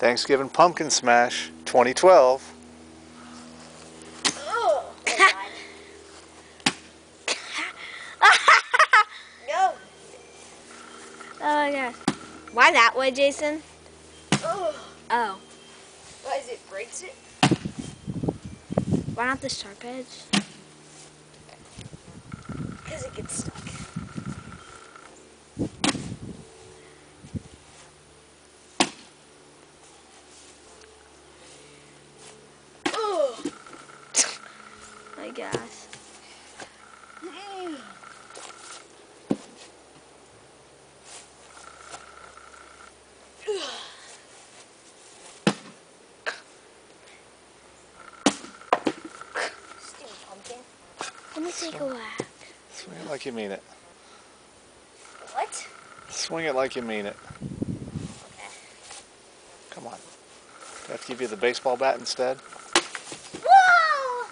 Thanksgiving Pumpkin Smash 2012. Oh, God. No. Oh my gosh. Why that way, Jason? Oh. Oh. Why is it breaks it? Why not the sharp edge? Because it gets stuck. Oh. My gosh. Stupid pumpkin. Let me take a whack. Swing it like you mean it. What? Swing it like you mean it. Okay. Come on. Do I have to give you the baseball bat instead? Whoa!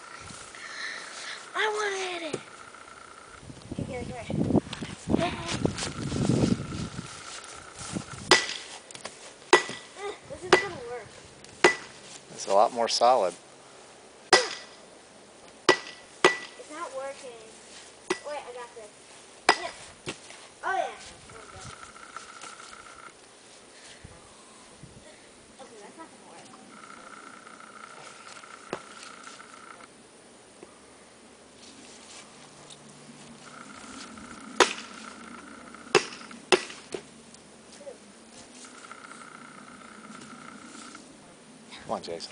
I want to hit it. Here. This is gonna work. It's a lot more solid. It's not working. Wait, I got this. Yeah. Oh yeah. Okay, that's not gonna work. Come on, Jason.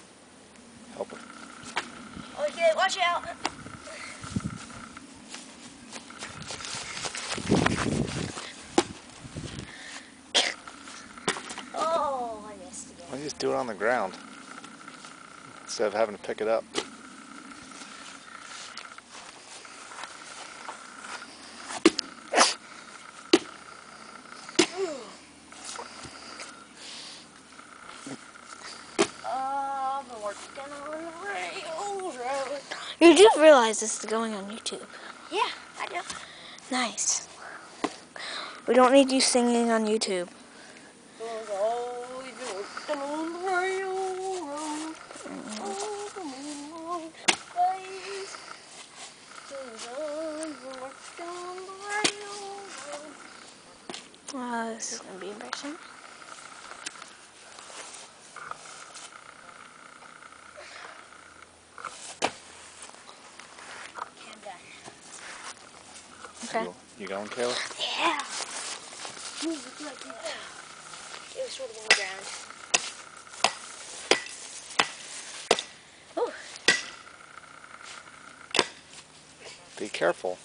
Help her. Okay, watch out. Oh, I missed again. Why don't you just do it on the ground instead of having to pick it up? I've been working on the railroad. You do realize this is going on YouTube. Yeah, I do. Nice. We don't need you singing on YouTube. This is going to be embarrassing. Okay. You going, Kayla? Yeah. It was sort of on the ground. Be careful.